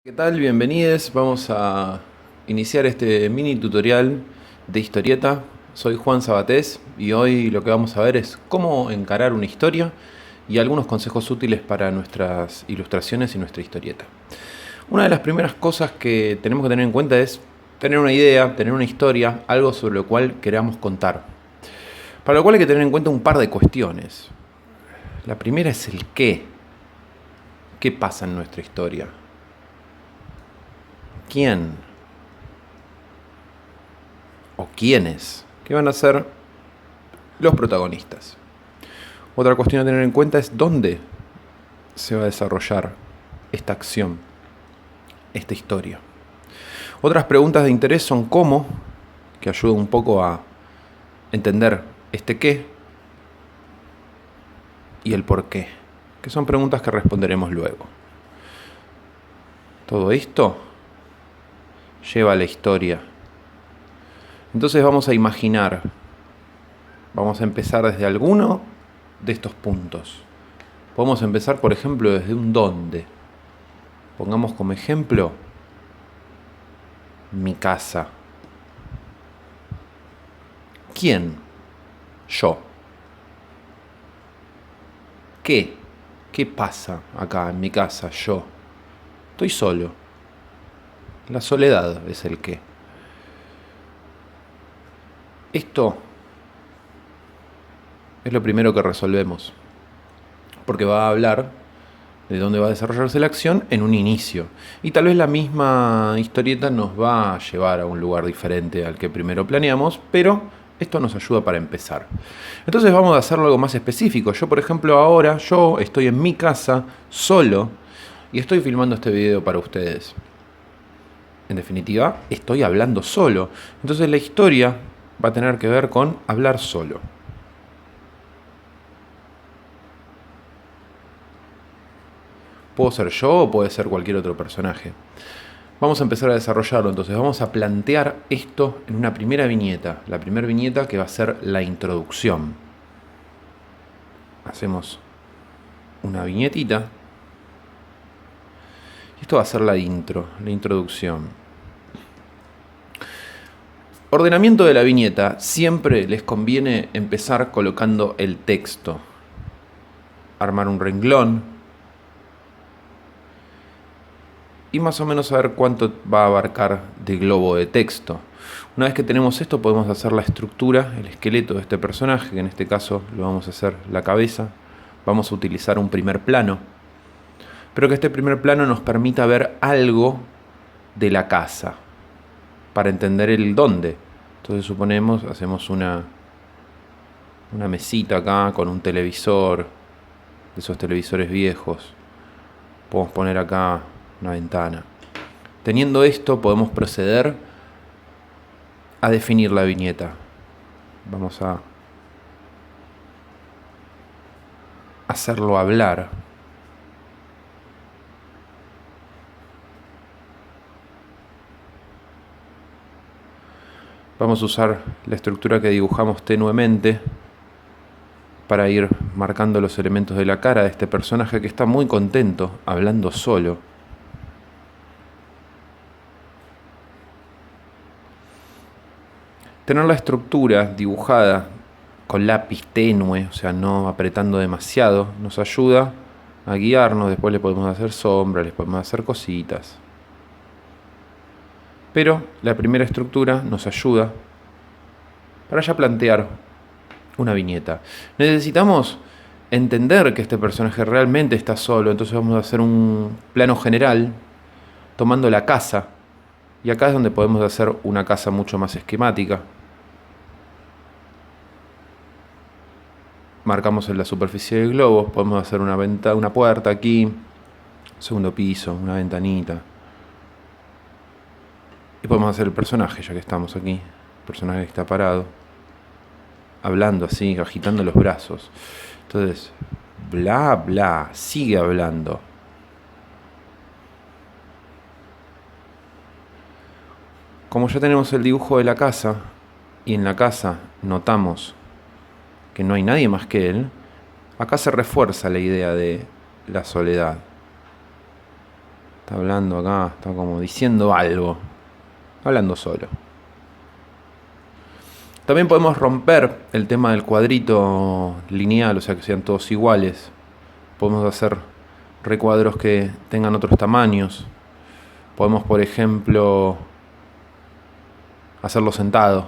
¿Qué tal? Bienvenidos. Vamos a iniciar este mini tutorial de historieta. Soy Juan Sabatés y hoy lo que vamos a ver es cómo encarar una historia y algunos consejos útiles para nuestras ilustraciones y nuestra historieta. Una de las primeras cosas que tenemos que tener en cuenta es tener una idea, tener una historia, algo sobre lo cual queramos contar. Para lo cual hay que tener en cuenta un par de cuestiones. La primera es el qué. ¿Qué pasa en nuestra historia? ¿Quién o quiénes que van a ser los protagonistas? Otra cuestión a tener en cuenta es dónde se va a desarrollar esta acción, esta historia. Otras preguntas de interés son cómo, que ayuda un poco a entender este qué y el por qué, que son preguntas que responderemos luego. Todo esto lleva a la historia. Entonces vamos a imaginar, vamos a empezar desde alguno de estos puntos. Podemos empezar, por ejemplo, desde un dónde. Pongamos como ejemplo mi casa. ¿Quién? Yo. ¿Qué? ¿Qué pasa acá en mi casa? Yo. Estoy solo. La soledad es el qué. Esto es lo primero que resolvemos, porque va a hablar de dónde va a desarrollarse la acción en un inicio. Y tal vez la misma historieta nos va a llevar a un lugar diferente al que primero planeamos, pero esto nos ayuda para empezar. Entonces vamos a hacerlo algo más específico. Yo, por ejemplo, ahora yo estoy en mi casa solo y estoy filmando este video para ustedes. En definitiva, estoy hablando solo. Entonces la historia va a tener que ver con hablar solo. Puedo ser yo o puede ser cualquier otro personaje. Vamos a empezar a desarrollarlo, entonces vamos a plantear esto en una primera viñeta. La primera viñeta que va a ser la introducción. Hacemos una viñetita. Esto va a ser la intro, la introducción. Ordenamiento de la viñeta. Siempre les conviene empezar colocando el texto. Armar un renglón. Y más o menos saber cuánto va a abarcar de globo de texto. Una vez que tenemos esto podemos hacer la estructura, el esqueleto de este personaje, que en este caso lo vamos a hacer la cabeza. Vamos a utilizar un primer plano, pero que este primer plano nos permita ver algo de la casa, para entender el dónde. Entonces suponemos, hacemos una mesita acá con un televisor, de esos televisores viejos. Podemos poner acá una ventana. Teniendo esto podemos proceder a definir la viñeta. Vamos a hacerlo hablar. Vamos a usar la estructura que dibujamos tenuemente para ir marcando los elementos de la cara de este personaje que está muy contento, hablando solo. Tener la estructura dibujada con lápiz tenue, o sea, no apretando demasiado, nos ayuda a guiarnos. Después le podemos hacer sombras, le podemos hacer cositas. Pero la primera estructura nos ayuda para ya plantear una viñeta. Necesitamos entender que este personaje realmente está solo, entonces vamos a hacer un plano general tomando la casa. Y acá es donde podemos hacer una casa mucho más esquemática. Marcamos en la superficie del globo, podemos hacer una puerta aquí, segundo piso, una ventanita. Y podemos hacer el personaje, ya que estamos aquí. El personaje que está parado, hablando así, agitando los brazos. Entonces, bla, bla, sigue hablando. Como ya tenemos el dibujo de la casa, y en la casa notamos que no hay nadie más que él, acá se refuerza la idea de la soledad. Está hablando acá, está como diciendo algo. Hablando solo. También podemos romper el tema del cuadrito lineal, o sea, que sean todos iguales. Podemos hacer recuadros que tengan otros tamaños. Podemos, por ejemplo, hacerlo sentado,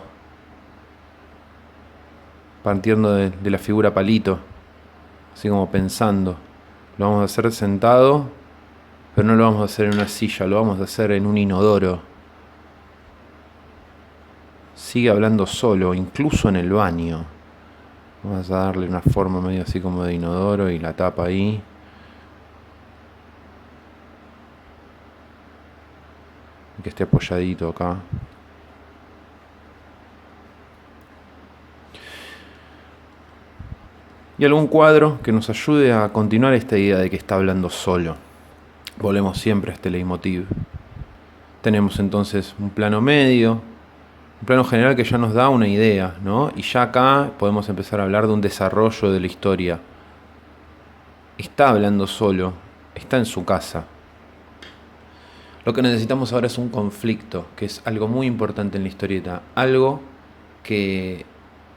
partiendo de la figura palito, así como pensando. Lo vamos a hacer sentado, pero no lo vamos a hacer en una silla, lo vamos a hacer en un inodoro. Sigue hablando solo, incluso en el baño. Vamos a darle una forma medio así como de inodoro y la tapa ahí. Que esté apoyadito acá. Y algún cuadro que nos ayude a continuar esta idea de que está hablando solo. Volvemos siempre a este leitmotiv. Tenemos entonces un plano medio, un plano general que ya nos da una idea, ¿no? Y ya acá podemos empezar a hablar de un desarrollo de la historia. Está hablando solo, está en su casa. Lo que necesitamos ahora es un conflicto, que es algo muy importante en la historieta. Algo que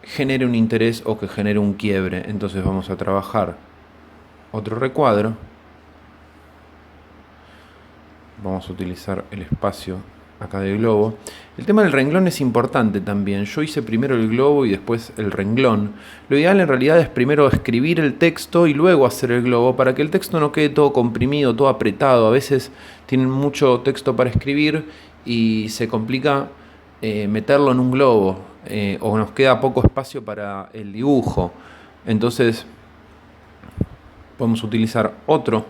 genere un interés o que genere un quiebre. Entonces vamos a trabajar otro recuadro. Vamos a utilizar el espacio acá del globo. El tema del renglón es importante también. Yo hice primero el globo y después el renglón. Lo ideal en realidad es primero escribir el texto y luego hacer el globo para que el texto no quede todo comprimido, todo apretado. A veces tienen mucho texto para escribir y se complica meterlo en un globo o nos queda poco espacio para el dibujo. Entonces podemos utilizar otro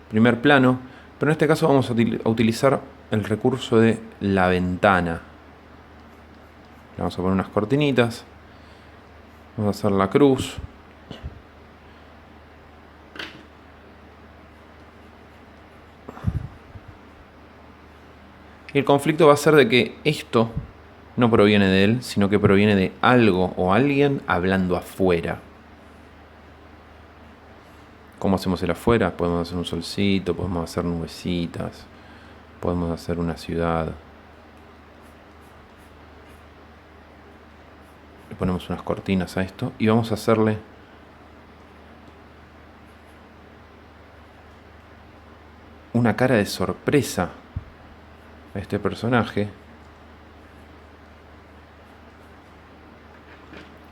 primer plano, pero en este caso vamos a utilizar el recurso de la ventana. Le vamos a poner unas cortinitas. Vamos a hacer la cruz. Y el conflicto va a ser de que esto no proviene de él, sino que proviene de algo o alguien hablando afuera. ¿Cómo hacemos el afuera? Podemos hacer un solcito, podemos hacer nubecitas, podemos hacer una ciudad. Le ponemos unas cortinas a esto y vamos a hacerle una cara de sorpresa a este personaje.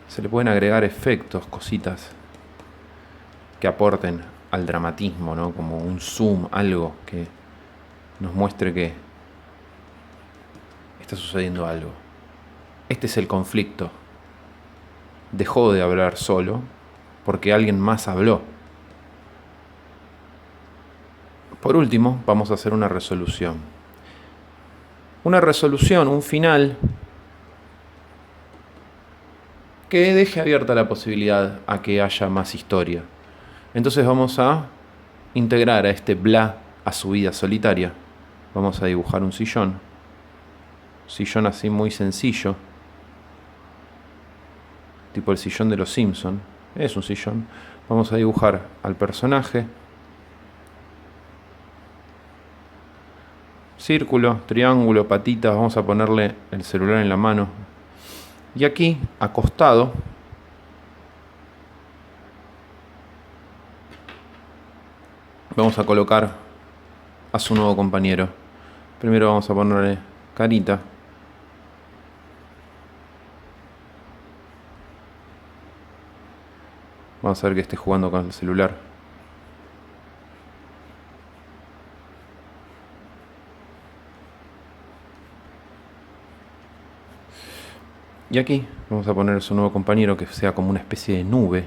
Se le pueden agregar efectos, cositas que aporten al dramatismo, ¿no? Como un zoom, algo que nos muestre que está sucediendo algo. Este es el conflicto. Dejó de hablar solo porque alguien más habló. Por último, vamos a hacer una resolución. Una resolución, un final que deje abierta la posibilidad a que haya más historia. Entonces vamos a integrar a este bla a su vida solitaria. Vamos a dibujar un sillón. Sillón así muy sencillo. Tipo el sillón de los Simpson. Es un sillón. Vamos a dibujar al personaje. Círculo, triángulo, patitas. Vamos a ponerle el celular en la mano. Y aquí, acostado, vamos a colocar a su nuevo compañero. Primero vamos a ponerle carita. Vamos a ver que esté jugando con el celular. Y aquí vamos a poner su nuevo compañero que sea como una especie de nube.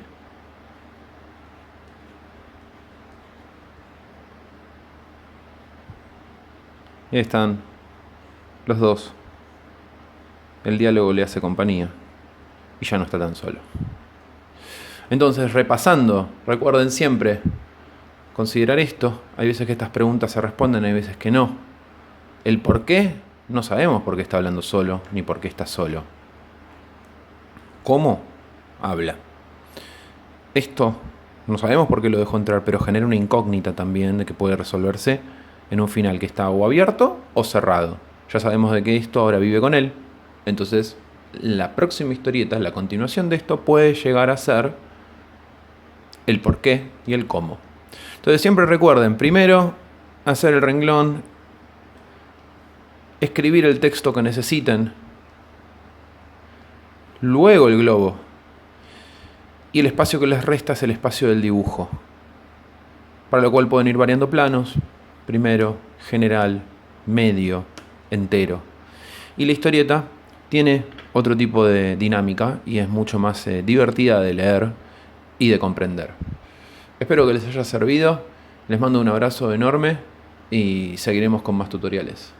Y ahí están los dos. El diálogo le hace compañía y ya no está tan solo. Entonces, repasando, recuerden siempre considerar esto. Hay veces que estas preguntas se responden, hay veces que no. El por qué, no sabemos por qué está hablando solo, ni por qué está solo. ¿Cómo? Habla. Esto, no sabemos por qué lo dejó entrar, pero genera una incógnita también de que puede resolverse en un final que está o abierto o cerrado. Ya sabemos de que esto ahora vive con él, entonces la próxima historieta, la continuación de esto, puede llegar a ser el por qué y el cómo. Entonces siempre recuerden, primero hacer el renglón, escribir el texto que necesiten, luego el globo, y el espacio que les resta es el espacio del dibujo, para lo cual pueden ir variando planos, primero, general, medio, entero. Y la historieta tiene otro tipo de dinámica y es mucho más divertida de leer y de comprender. Espero que les haya servido, les mando un abrazo enorme y seguiremos con más tutoriales.